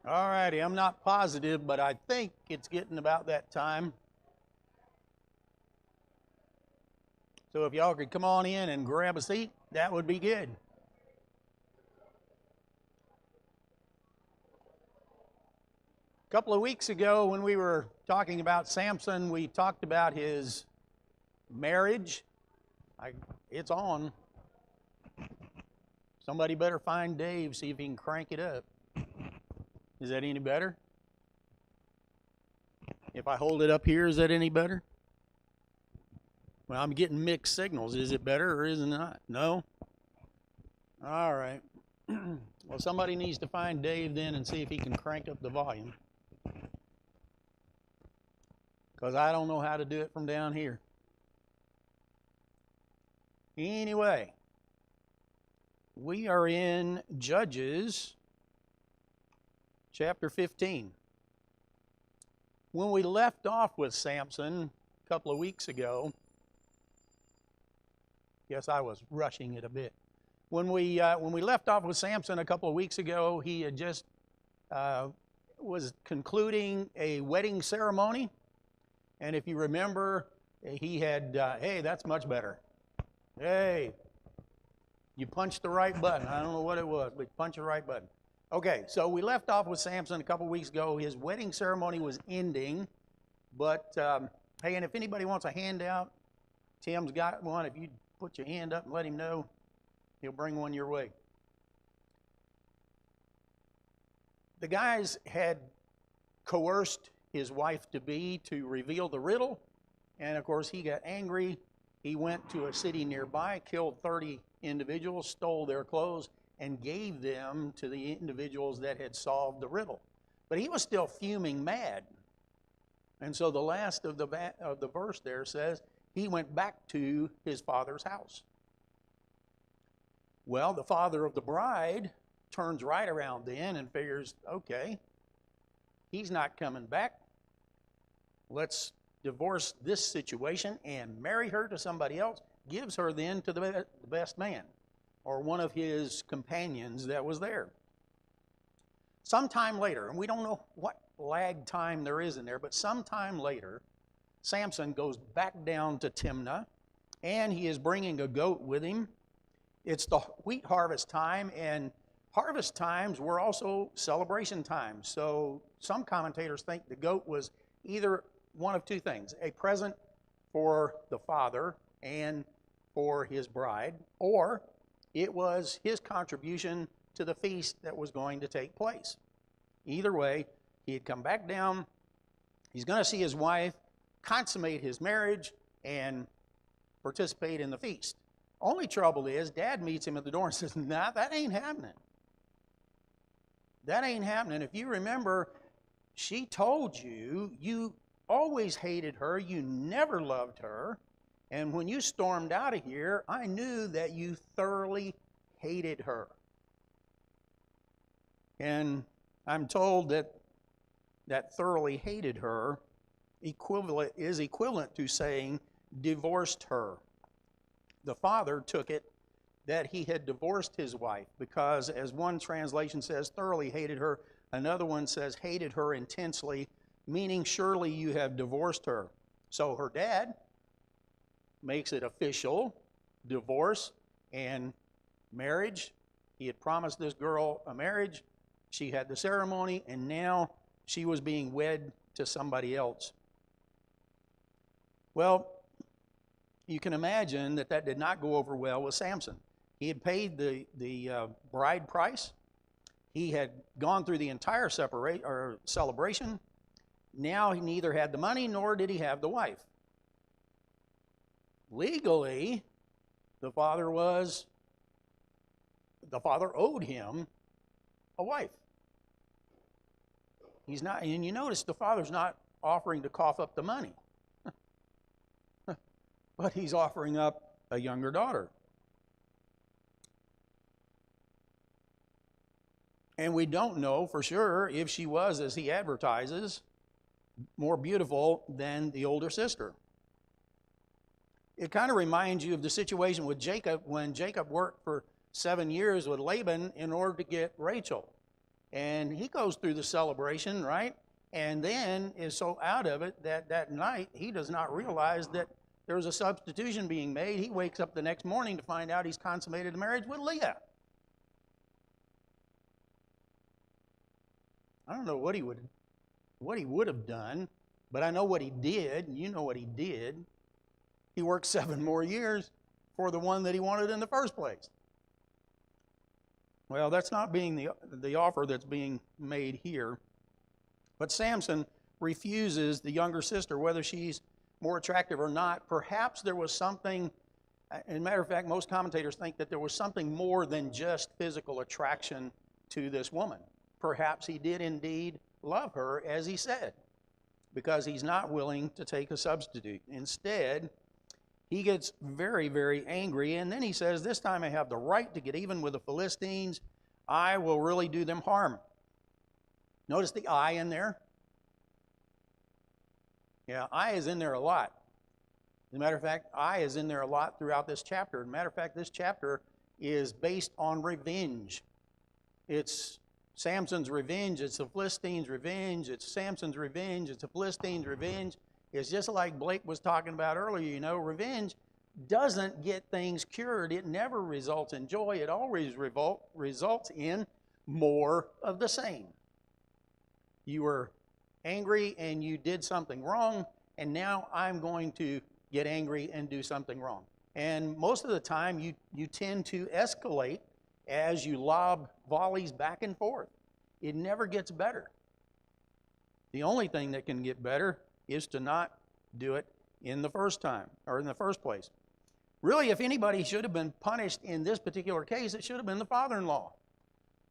All righty, I'm not positive, but I think it's getting about that time. So if y'all could come on in and grab a seat, that would be good. A couple of weeks ago, when we were talking about Samson, we talked about his marriage. It's on. Somebody better find Dave, see if he can crank it up. Is that any better? If I hold it up here, is that any better? Well, I'm getting mixed signals. Is it better or is it not? No? All right. Well, somebody needs to find Dave then and see if he can crank up the volume. Because I don't know how to do it from down here. Anyway, we are in Judges chapter 15. When we left off with Samson a couple of weeks ago, yes, I was rushing it a bit. When we left off with Samson a couple of weeks ago, he had just was concluding a wedding ceremony. And if you remember, he had, hey, that's much better. Hey, you punched the right button. I don't know what it was, but punch the right button. Okay, so we left off with Samson a couple weeks ago. His wedding ceremony was ending, but hey, and if anybody wants a handout, Tim's got one. If you put your hand up and let him know, he'll bring one your way. The guys had coerced his wife-to-be to reveal the riddle, and of course he got angry. He went to a city nearby, killed 30 individuals, stole their clothes, and gave them to the individuals that had solved the riddle. But he was still fuming mad. And so the last of the verse there says, he went back to his father's house. Well, the father of the bride turns right around then and figures, okay, he's not coming back. Let's divorce this situation and marry her to somebody else. Gives her then to the best man, or one of his companions that was there. Sometime later, and we don't know what lag time there is in there, but sometime later, Samson goes back down to Timnah, and he is bringing a goat with him. It's the wheat harvest time, and harvest times were also celebration times. So some commentators think the goat was either one of two things: a present for the father and for his bride, or it was his contribution to the feast that was going to take place. Either way, he had come back down. He's going to see his wife, consummate his marriage, and participate in the feast. Only trouble is, Dad meets him at the door and says, nah, that ain't happening. That ain't happening. If you remember, she told you, you always hated her, you never loved her, and when you stormed out of here, I knew that you thoroughly hated her. And I'm told that thoroughly hated her is equivalent to saying divorced her. The father took it that he had divorced his wife because, as one translation says, thoroughly hated her. Another one says hated her intensely, meaning surely you have divorced her. So her dad makes it official, divorce and marriage. He had promised this girl a marriage. She had the ceremony, and now she was being wed to somebody else. Well, you can imagine that did not go over well with Samson. He had paid the bride price. He had gone through the entire celebration. Now he neither had the money nor did he have the wife. Legally, the father owed him a wife. He's not, and you notice the father's not offering to cough up the money, but he's offering up a younger daughter. And we don't know for sure if she was, as he advertises, more beautiful than the older sister. It kind of reminds you of the situation with Jacob when Jacob worked for 7 years with Laban in order to get Rachel. And he goes through the celebration, right? And then is so out of it that that night he does not realize that there's a substitution being made. He wakes up the next morning to find out he's consummated the marriage with Leah. I don't know what he would have done, but I know what he did, and you know what he did. He worked 7 more years for the one that he wanted in the first place. Well, that's not being the offer that's being made here. But Samson refuses the younger sister, whether she's more attractive or not. Perhaps there was something, as a matter of fact, most commentators think that there was something more than just physical attraction to this woman. Perhaps he did indeed love her, as he said, because he's not willing to take a substitute. Instead, he gets very, very angry, and then he says, this time I have the right to get even with the Philistines. I will really do them harm. Notice the I in there? Yeah, I is in there a lot. As a matter of fact, I is in there a lot throughout this chapter. As a matter of fact, this chapter is based on revenge. It's Samson's revenge, it's the Philistines' revenge, it's Samson's revenge, it's the Philistines' revenge. It's just like Blake was talking about earlier, you know, revenge doesn't get things cured. It never results in joy. It always results in more of the same. You were angry and you did something wrong, and now I'm going to get angry and do something wrong. And most of the time, you tend to escalate as you lob volleys back and forth. It never gets better. The only thing that can get better is to not do it in the first time, or in the first place. Really, if anybody should have been punished in this particular case, it should have been the father-in-law.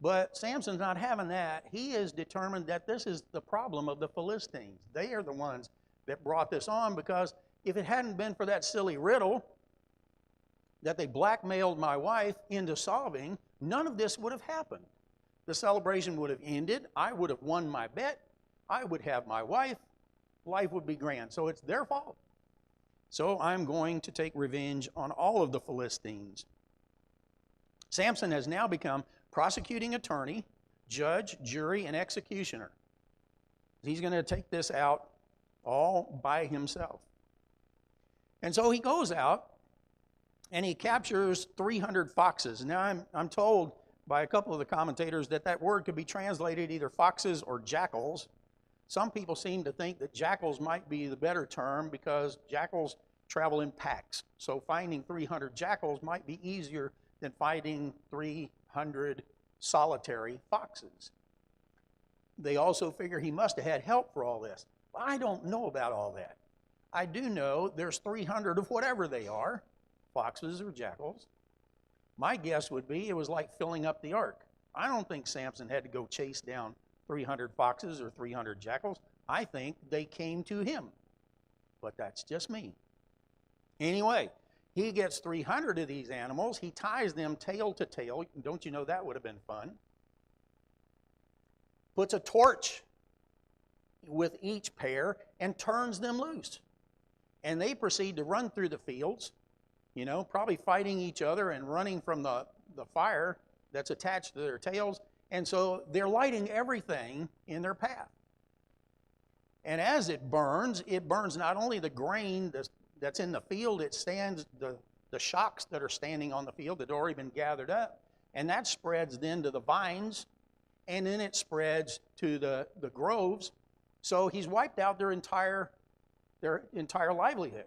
But Samson's not having that. He is determined that this is the problem of the Philistines. They are the ones that brought this on, because if it hadn't been for that silly riddle that they blackmailed my wife into solving, none of this would have happened. The celebration would have ended. I would have won my bet. I would have my wife. Life would be grand. So it's their fault. So I'm going to take revenge on all of the Philistines. Samson has now become prosecuting attorney, judge, jury, and executioner. He's going to take this out all by himself. And so he goes out and he captures 300 foxes. Now I'm told by a couple of the commentators that that word could be translated either foxes or jackals. Some people seem to think that jackals might be the better term, because jackals travel in packs. So finding 300 jackals might be easier than finding 300 solitary foxes. They also figure he must have had help for all this. Well, I don't know about all that. I do know there's 300 of whatever they are, foxes or jackals. My guess would be it was like filling up the ark. I don't think Samson had to go chase down 300 foxes or 300 jackals. I think they came to him. But that's just me. Anyway, he gets 300 of these animals. He ties them tail to tail. Don't you know that would have been fun? Puts a torch with each pair and turns them loose. And they proceed to run through the fields, you know, probably fighting each other and running from the fire that's attached to their tails. And so they're lighting everything in their path. And as it burns not only the grain that's in the field, it stands the shocks that are standing on the field that have already been gathered up. And that spreads then to the vines, and then it spreads to the groves. So he's wiped out their entire livelihood.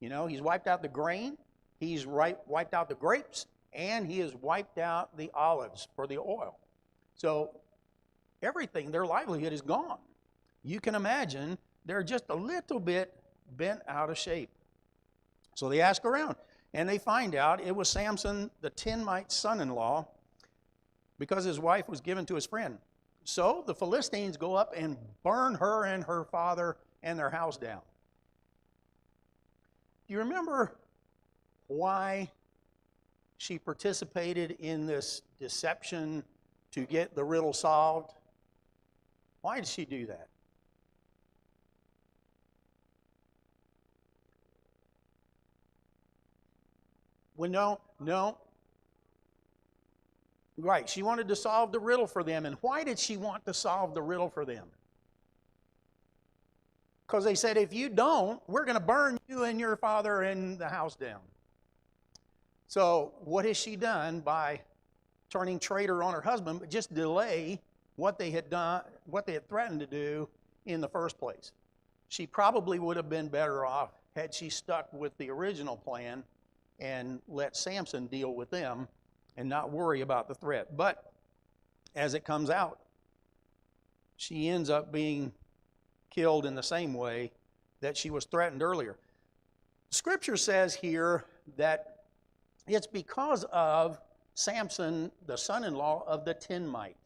You know, he's wiped out the grain, he's wiped out the grapes, and he has wiped out the olives for the oil. So everything, their livelihood is gone. You can imagine they're just a little bit bent out of shape. So they ask around, and they find out it was Samson, the Timnite son-in-law, because his wife was given to his friend. So the Philistines go up and burn her and her father and their house down. Do you remember why she participated in this deception to get the riddle solved? Why did she do that? Well, no. Right, she wanted to solve the riddle for them. And why did she want to solve the riddle for them? Because they said, if you don't, we're going to burn you and your father and the house down. So what has she done by turning traitor on her husband, but just delay what they had done, what they had threatened to do in the first place? She probably would have been better off had she stuck with the original plan and let Samson deal with them and not worry about the threat. But as it comes out, she ends up being killed in the same way that she was threatened earlier. Scripture says here that it's because of Samson, the son-in-law of the Tinmite.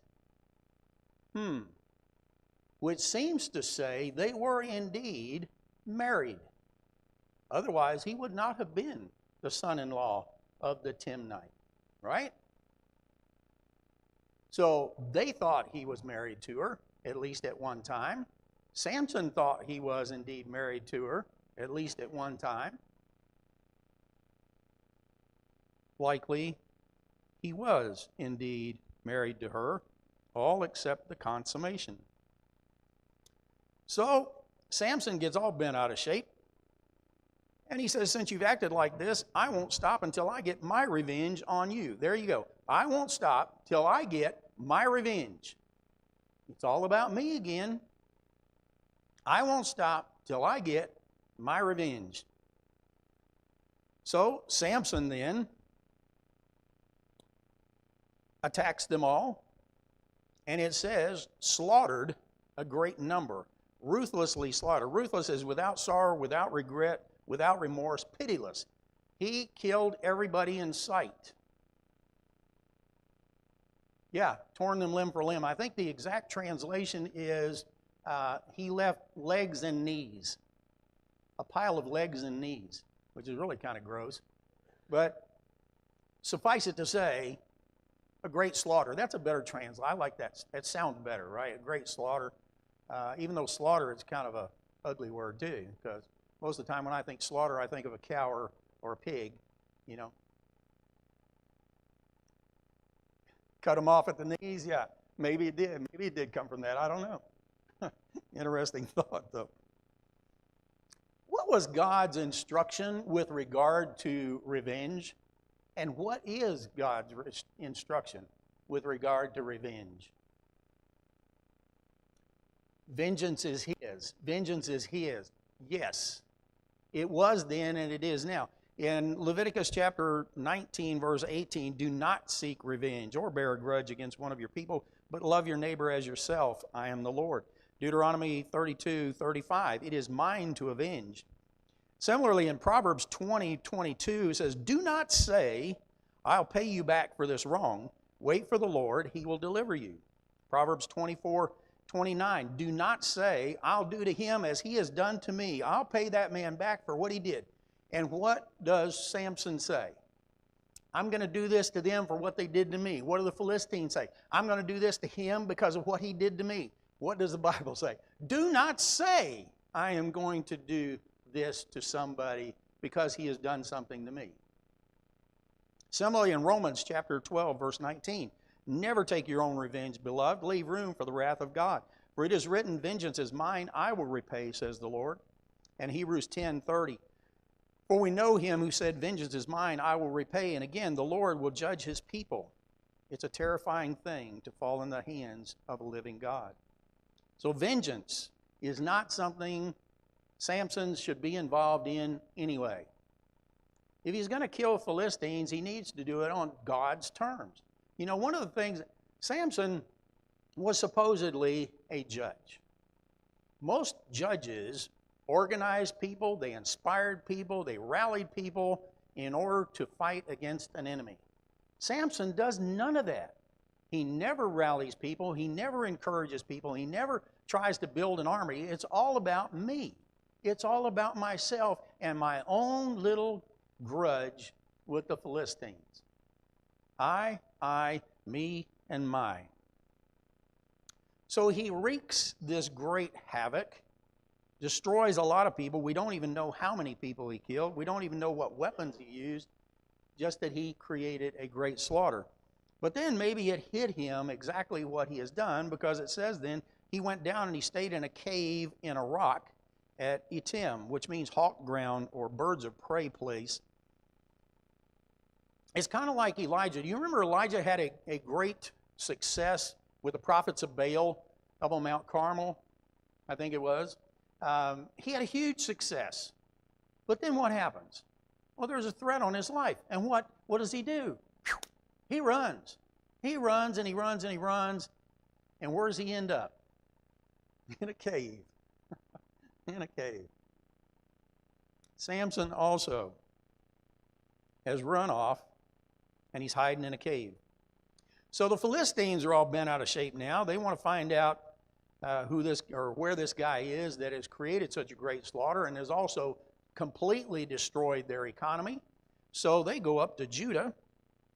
Which seems to say they were indeed married. Otherwise, he would not have been the son-in-law of the Timnite, right? So they thought he was married to her, at least at one time. Samson thought he was indeed married to her, at least at one time. Likely, he was indeed married to her, all except the consummation. So Samson gets all bent out of shape. And he says, since you've acted like this, I won't stop until I get my revenge on you. There you go. I won't stop till I get my revenge. It's all about me again. I won't stop till I get my revenge. So Samson then attacks them all. And it says, slaughtered a great number. Ruthlessly slaughtered. Ruthless is without sorrow, without regret, without remorse, pitiless. He killed everybody in sight. Yeah, torn them limb for limb. I think the exact translation is he left legs and knees. A pile of legs and knees, which is really kind of gross. But suffice it to say, a great slaughter. That's a better translation. I like that. That sounds better, right? A great slaughter. Even though slaughter is kind of a ugly word too, because most of the time when I think slaughter, I think of a cow or a pig, you know. Cut them off at the knees, yeah. Maybe it did. Maybe it did come from that. I don't know. Interesting thought, though. What was God's instruction with regard to revenge? And what is God's instruction with regard to revenge? Vengeance is His. Vengeance is His. Yes. It was then and it is now. In Leviticus chapter 19, verse 18, do not seek revenge or bear a grudge against one of your people, but love your neighbor as yourself. I am the Lord. Deuteronomy 32, 35, it is mine to avenge. Similarly, in Proverbs 20:22, it says, do not say, I'll pay you back for this wrong. Wait for the Lord, He will deliver you. Proverbs 24:29, do not say, I'll do to him as he has done to me. I'll pay that man back for what he did. And what does Samson say? I'm going to do this to them for what they did to me. What do the Philistines say? I'm going to do this to him because of what he did to me. What does the Bible say? Do not say, I am going to do this to somebody because he has done something to me. Similarly, in Romans chapter 12, verse 19, never take your own revenge, beloved. Leave room for the wrath of God. For it is written, vengeance is mine, I will repay, says the Lord. And Hebrews 10:30, for we know him who said, vengeance is mine, I will repay. And again, the Lord will judge his people. It's a terrifying thing to fall in the hands of a living God. So vengeance is not something Samson should be involved in anyway. If he's going to kill Philistines, he needs to do it on God's terms. You know, one of the things, Samson was supposedly a judge. Most judges organized people, they inspired people, they rallied people in order to fight against an enemy. Samson does none of that. He never rallies people, he never encourages people, he never tries to build an army. It's all about me. It's all about myself and my own little grudge with the Philistines. I, me, and my. So he wreaks this great havoc, destroys a lot of people. We don't even know how many people he killed. We don't even know what weapons he used, just that he created a great slaughter. But then maybe it hit him exactly what he has done, because it says then he went down and he stayed in a cave in a rock at Etam, which means hawk ground or birds of prey place. It's kind of like Elijah. Do you remember Elijah had a great success with the prophets of Baal up on Mount Carmel? I think it was. He had a huge success. But then what happens? Well, there's a threat on his life. And what does he do? He runs. He runs and he runs and he runs. And where does he end up? In a cave. In a cave. Samson also has run off, and he's hiding in a cave. So the Philistines are all bent out of shape now. They want to find out who this or where this guy is that has created such a great slaughter and has also completely destroyed their economy. So they go up to Judah,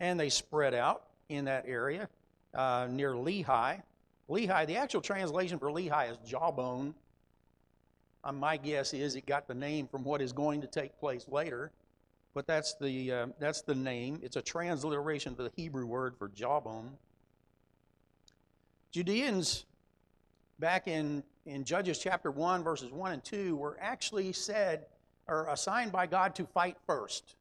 and they spread out in that area near Lehi. Lehi, the actual translation for Lehi is jawbone. My guess is it got the name from what is going to take place later, but that's the name. It's a transliteration of the Hebrew word for jawbone. Judeans, back in Judges chapter 1, verses 1 and 2, were actually said or assigned by God to fight first.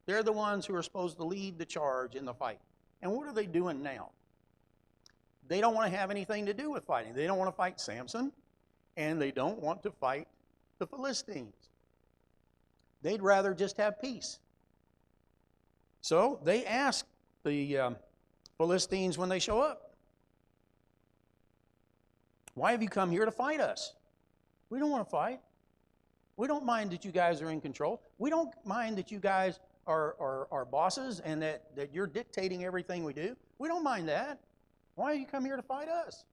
They're the ones who are supposed to lead the charge in the fight. And what are they doing now? They don't want to have anything to do with fighting. They don't want to fight Samson, and they don't want to fight the Philistines. They'd rather just have peace. So they ask the Philistines when they show up, "Why have you come here to fight us? We don't want to fight. We don't mind that you guys are in control. We don't mind that you guys are bosses and that you're dictating everything we do. We don't mind that. Why have you come here to fight us?"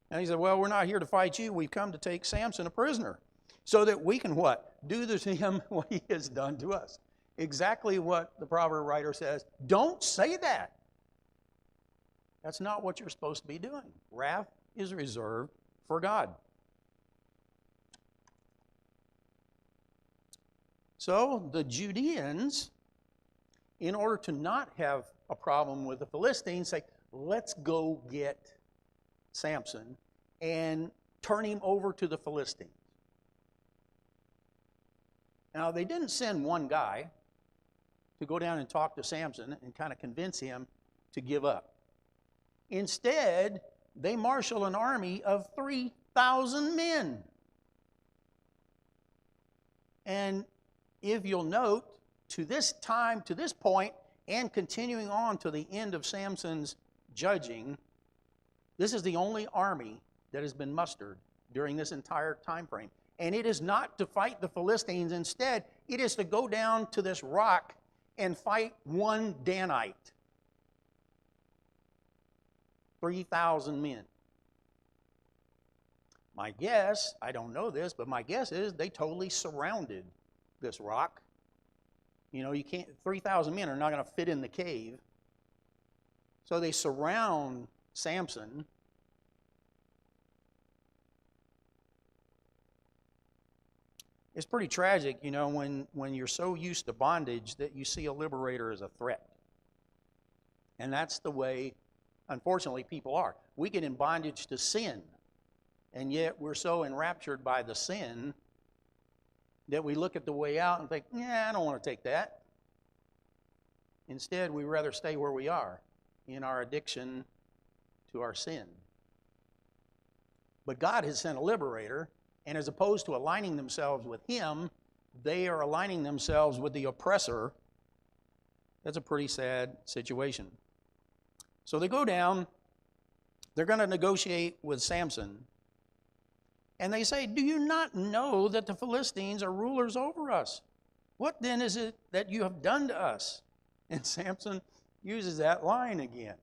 And he said, "Well, we're not here to fight you. We've come to take Samson a prisoner so that we can what? Do to him what he has done to us." Exactly what the proverb writer says. Don't say that. That's not what you're supposed to be doing. Wrath is reserved for God. So the Judeans, in order to not have a problem with the Philistines, say, "Let's go get Samson and turn him over to the Philistines." Now, they didn't send one guy to go down and talk to Samson and kind of convince him to give up. Instead, they marshal an army of 3,000 men. And if you'll note, to this time, to this point, and continuing on to the end of Samson's judging, this is the only army that has been mustered during this entire time frame. And it is not to fight the Philistines. Instead, it is to go down to this rock and fight one Danite. 3,000 men. My guess, I don't know this, but my guess is they totally surrounded this rock. You know, 3,000 men are not going to fit in the cave. So they surround Samson. It's pretty tragic, you know, when you're so used to bondage that you see a liberator as a threat. And that's the way, unfortunately, people are. We get in bondage to sin, and yet we're so enraptured by the sin that we look at the way out and think, "Yeah, I don't want to take that." Instead, we rather stay where we are in our addiction to our sin. But God has sent a liberator, and as opposed to aligning themselves with him, they are aligning themselves with the oppressor. That's a pretty sad situation. So they go down, they're going to negotiate with Samson, and they say, "Do you not know that the Philistines are rulers over us? What then is it that you have done to us?" And Samson uses that line again.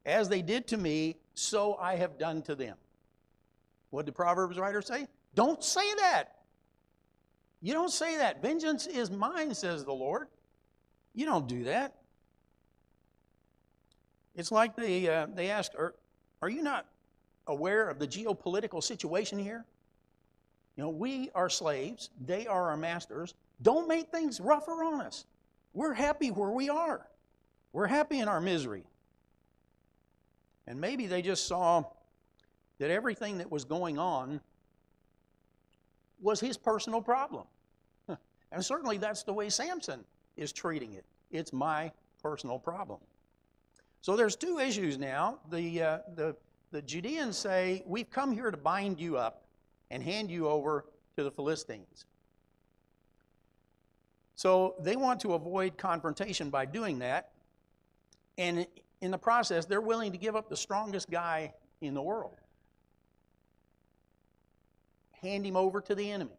As they did to me, so I have done to them. What did the Proverbs writer say? Don't say that. You don't say that. Vengeance is mine, says the Lord. You don't do that. It's like they asked, are you not aware of the geopolitical situation here? You know, we are slaves. They are our masters. Don't make things rougher on us. We're happy where we are. We're happy in our misery. And maybe they just saw that everything that was going on was his personal problem. And certainly that's the way Samson is treating it. It's my personal problem. So there's two issues now. The Judeans say, we've come here to bind you up and hand you over to the Philistines. So they want to avoid confrontation by doing that. And in the process, they're willing to give up the strongest guy in the world. Hand him over to the enemy.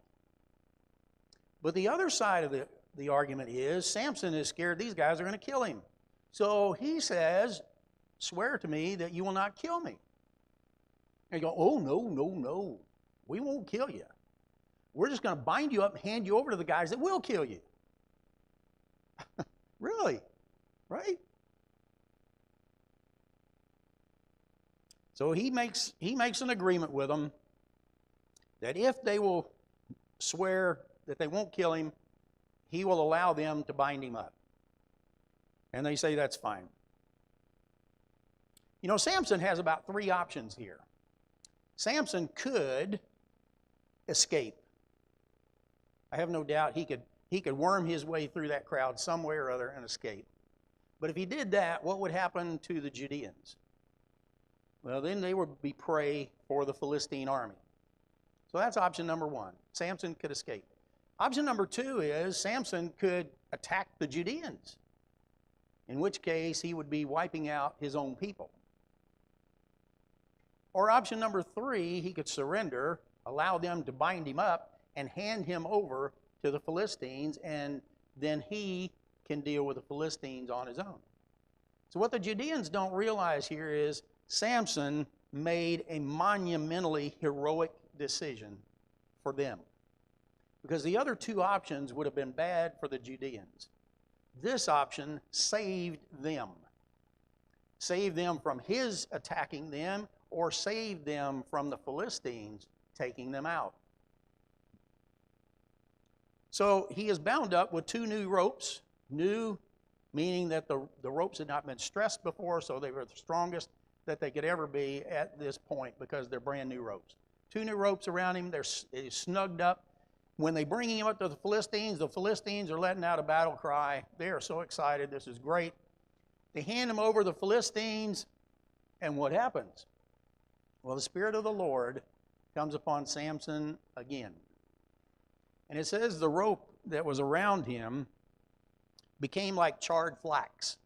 But the other side of the argument is Samson is scared these guys are going to kill him. So he says, swear to me that you will not kill me. And you go, oh, no. We won't kill you. We're just going to bind you up and hand you over to the guys that will kill you. Really? Right? So he makes an agreement with them that if they will swear that they won't kill him, he will allow them to bind him up. And they say that's fine. You know, Samson has about three options here. Samson could escape. I have no doubt he could worm his way through that crowd some way or other and escape. But if he did that, what would happen to the Judeans? Well, then they would be prey for the Philistine army. So that's option number one. Samson could escape. Option number two is Samson could attack the Judeans, in which case he would be wiping out his own people. Or option number three, he could surrender, allow them to bind him up, and hand him over to the Philistines, and then he can deal with the Philistines on his own. So what the Judeans don't realize here is Samson made a monumentally heroic decision for them, because the other two options would have been bad for the Judeans. This option saved them from his attacking them, or saved them from the Philistines taking them out. So he is bound up with two new ropes. New meaning that the ropes had not been stressed before, so they were the strongest that they could ever be at this point because they're brand new ropes. Two new ropes around him, they're snugged up. When they bring him up to the Philistines are letting out a battle cry. They are so excited, this is great. They hand him over to the Philistines, and what happens? Well, the Spirit of the Lord comes upon Samson again. And it says the rope that was around him became like charred flax.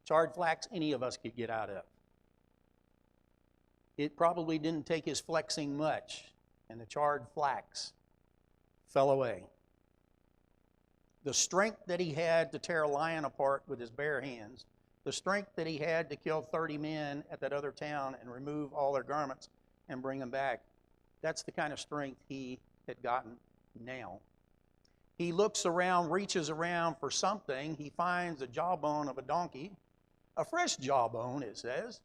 Charred flax any of us could get out of. It probably didn't take his flexing much, and the charred flax fell away. The strength that he had to tear a lion apart with his bare hands, the strength that he had to kill 30 men at that other town and remove all their garments and bring them back, that's the kind of strength he had gotten now. He looks around, reaches around for something. He finds the jawbone of a donkey, a fresh jawbone, it says.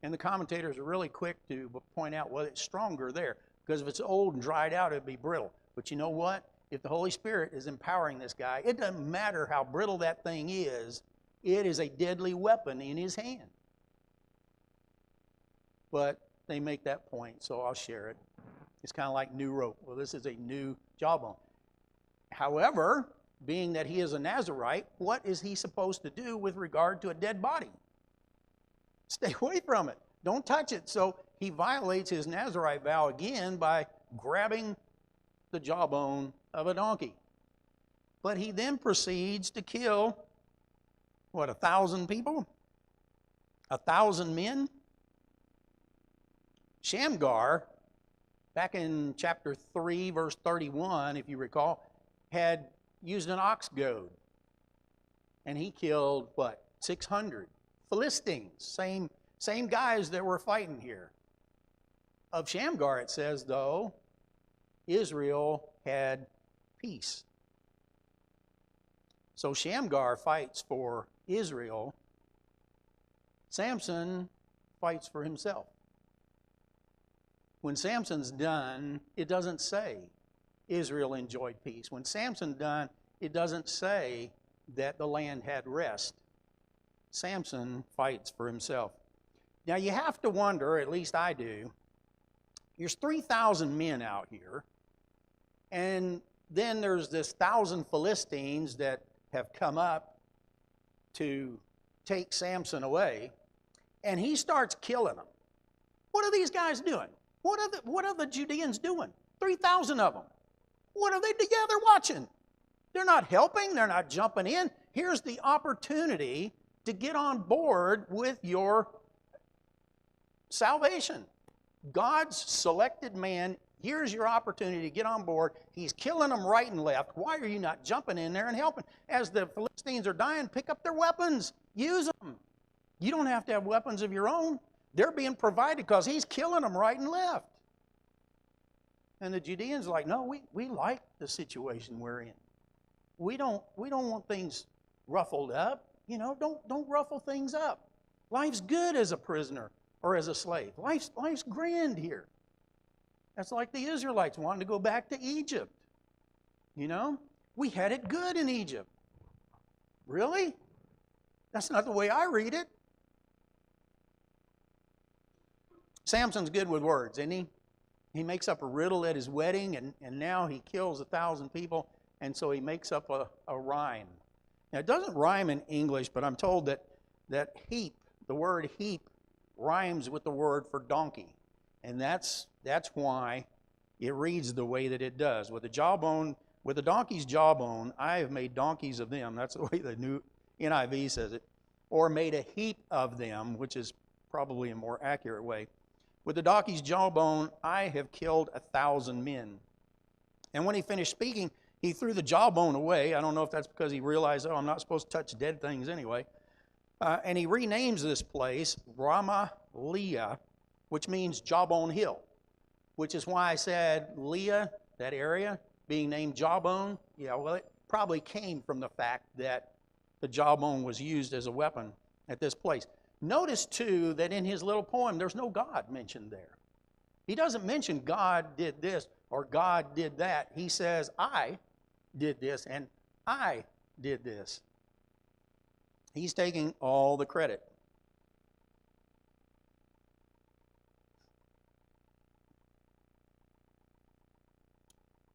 And the commentators are really quick to point out, well, it's stronger there, because if it's old and dried out, it'd be brittle. But you know what? If the Holy Spirit is empowering this guy, it doesn't matter how brittle that thing is, it is a deadly weapon in his hand. But they make that point, so I'll share it. It's kind of like new rope. Well, this is a new jawbone. However, being that he is a Nazirite, what is he supposed to do with regard to a dead body? Stay away from it. Don't touch it. So he violates his Nazirite vow again by grabbing the jawbone of a donkey. But he then proceeds to kill, 1,000 people? 1,000 men? Shamgar, back in chapter 3, verse 31, if you recall, had used an ox goad. And he killed, 600 Philistines. Same guys that were fighting here. Of Shamgar, it says, though, Israel had peace. So Shamgar fights for Israel. Samson fights for himself. When Samson's done, it doesn't say Israel enjoyed peace. When Samson's done, it doesn't say that the land had rest, Samson fights for himself. Now you have to wonder, at least I do, there's 3,000 men out here, and then there's this 1,000 Philistines that have come up to take Samson away, and he starts killing them. What are these guys doing? What are the Judeans doing? 3,000 of them. What are they together watching? They're not helping. They're not jumping in. Here's the opportunity to get on board with your salvation. God's selected man, here's your opportunity to get on board. He's killing them right and left. Why are you not jumping in there and helping? As the Philistines are dying, pick up their weapons. Use them. You don't have to have weapons of your own. They're being provided because he's killing them right and left. And the Judeans are like, no, we like the situation we're in. We don't want things ruffled up. You know, don't ruffle things up. Life's good as a prisoner or as a slave. Life's grand here. That's like the Israelites wanting to go back to Egypt. You know, we had it good in Egypt. Really? That's not the way I read it. Samson's good with words, isn't he? He makes up a riddle at his wedding, and now he kills 1,000 people, and so he makes up a rhyme. Now, it doesn't rhyme in English, but I'm told that heap, the word heap, rhymes with the word for donkey. And that's why it reads the way that it does. With the donkey's jawbone, I have made donkeys of them. That's the way the new NIV says it. Or made a heap of them, which is probably a more accurate way. With the donkey's jawbone, I have killed 1,000 men. And when he finished speaking, he threw the jawbone away. I don't know if that's because he realized, oh, I'm not supposed to touch dead things anyway. And he renames this place Ramah Leah, which means Jawbone Hill, which is why I said Leah, that area, being named Jawbone. Yeah, well, it probably came from the fact that the jawbone was used as a weapon at this place. Notice, too, that in his little poem, there's no God mentioned there. He doesn't mention God did this or God did that. He says, I did this and I did this. He's taking all the credit.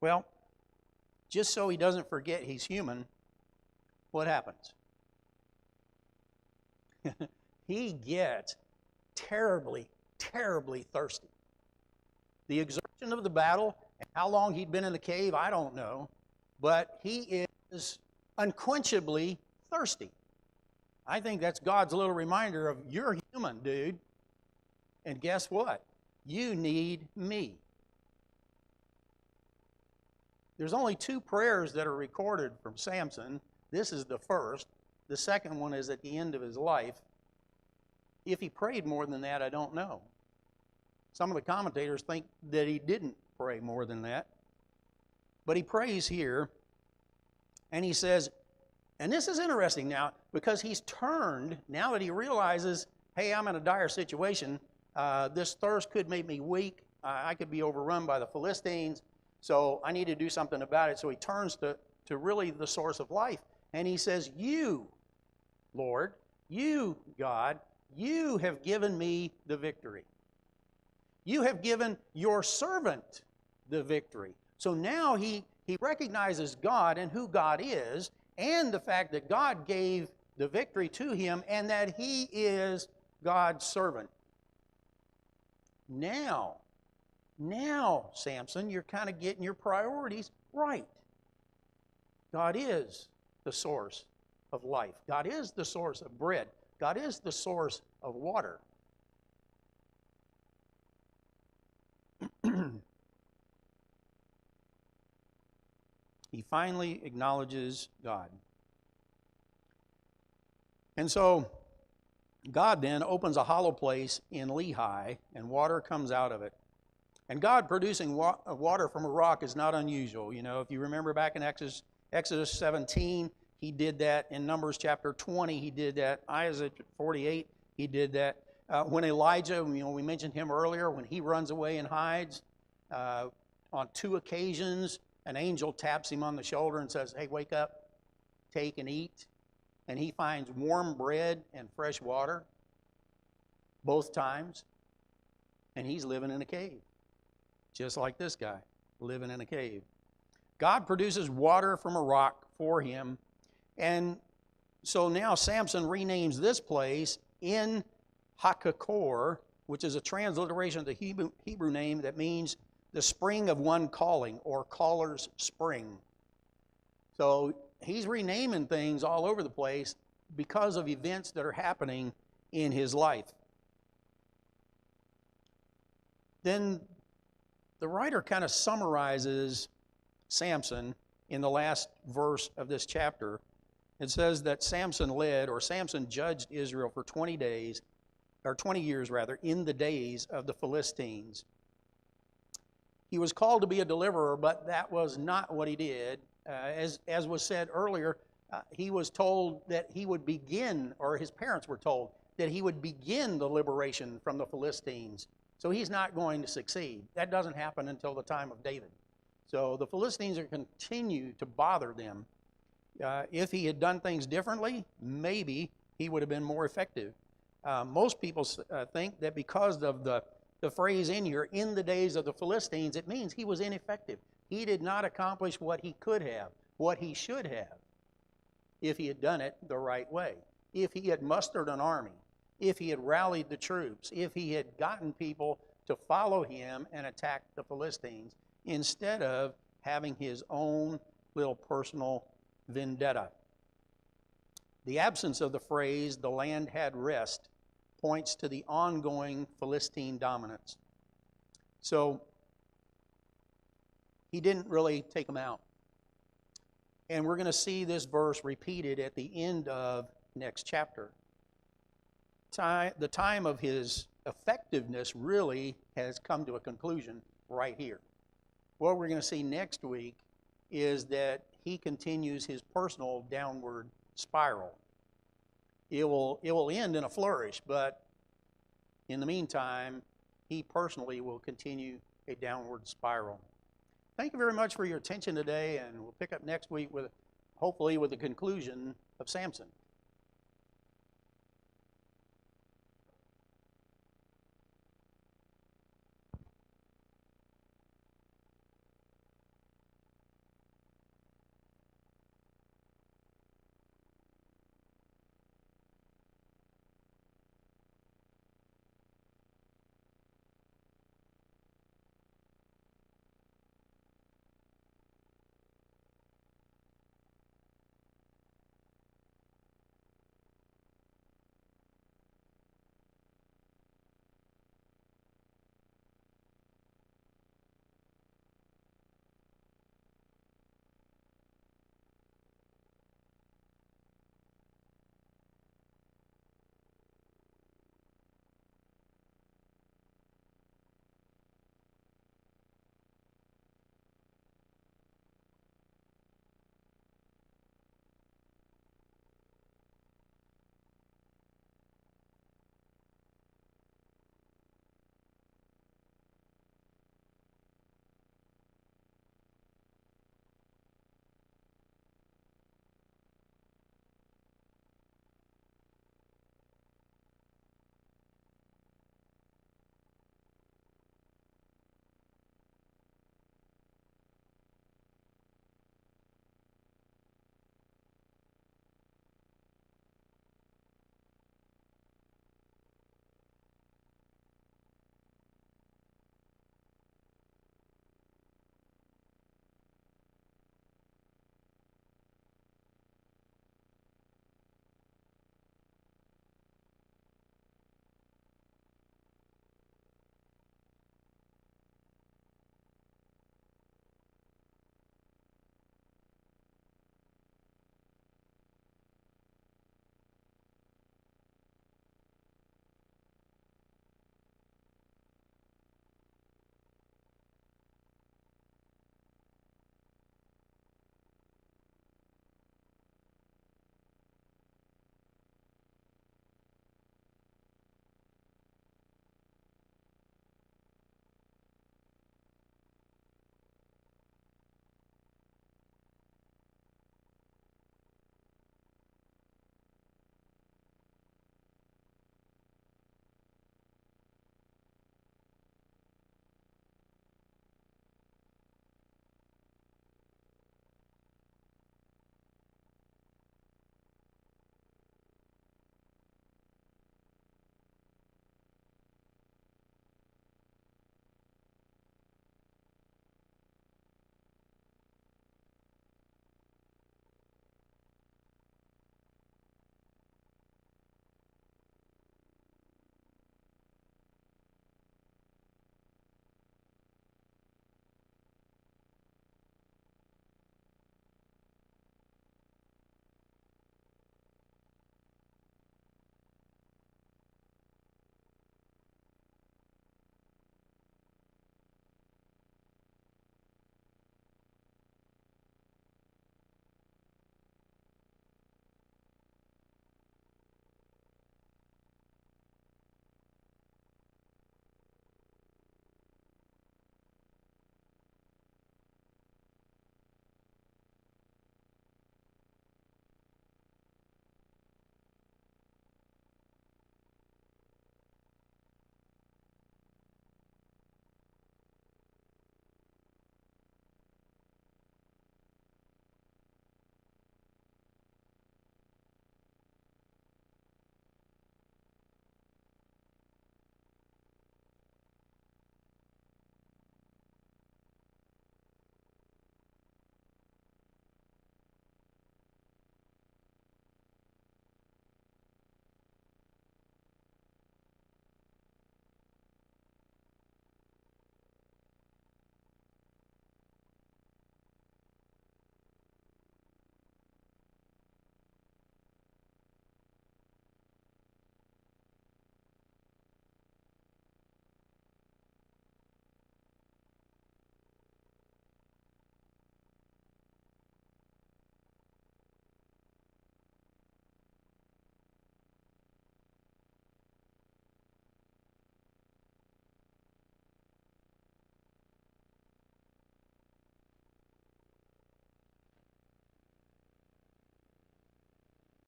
Well, just so he doesn't forget he's human, what happens? He gets terribly, terribly thirsty. The exertion of the battle, and how long he'd been in the cave, I don't know, but he is unquenchably thirsty. I think that's God's little reminder of, you're human, dude, and guess what? You need me. There's only 2 prayers that are recorded from Samson. This is the first. The second one is at the end of his life. If he prayed more than that, I don't know. Some of the commentators think that he didn't pray more than that. But he prays here, and he says, and this is interesting now, because he's turned, now that he realizes, hey, I'm in a dire situation, this thirst could make me weak, I could be overrun by the Philistines, so I need to do something about it. So he turns to really the source of life, and he says, you, Lord, you, God, you have given me the victory. You have given your servant the victory. So now he recognizes God and who God is, and the fact that God gave the victory to him and that he is God's servant. Now, Samson, you're kind of getting your priorities right. God is the source of life. God is the source of bread. God is the source of water. He finally acknowledges God. And so God then opens a hollow place in Lehi, and water comes out of it. And God producing water from a rock is not unusual. You know, if you remember back in Exodus 17, he did that. In Numbers chapter 20, he did that. Isaiah 48, he did that. When Elijah, we mentioned him earlier, when he runs away and hides, on 2 occasions, an angel taps him on the shoulder and says, hey, wake up. take and eat, and he finds warm bread and fresh water both times, and he's living in a cave, just like this guy, living in a cave. God produces water from a rock for him, and so now Samson renames this place En Hakkore, which is a transliteration of the Hebrew name that means the spring of one calling, or caller's spring. So he's renaming things all over the place because of events that are happening in his life. Then the writer kind of summarizes Samson in the last verse of this chapter. It says that Samson judged Israel for 20 days, or 20 years rather, in the days of the Philistines. He was called to be a deliverer, but that was not what he did. As was said earlier, he was told that he would begin, or his parents were told, that he would begin the liberation from the Philistines. So he's not going to succeed. That doesn't happen until the time of David. So the Philistines are continue to bother them. If he had done things differently, maybe he would have been more effective. Most people think that because of the phrase in here, in the days of the Philistines, it means he was ineffective. He did not accomplish what he could have, what he should have, if he had done it the right way. If he had mustered an army, if he had rallied the troops, if he had gotten people to follow him and attack the Philistines, instead of having his own little personal vendetta. The absence of the phrase, the land had rest, points to the ongoing Philistine dominance. So he didn't really take them out. And we're going to see this verse repeated at the end of next chapter. The time of his effectiveness really has come to a conclusion right here. What we're going to see next week is that he continues his personal downward spiral. It will end in a flourish, but in the meantime, he personally will continue a downward spiral. Thank you very much for your attention today, and we'll pick up next week hopefully with the conclusion of Samson.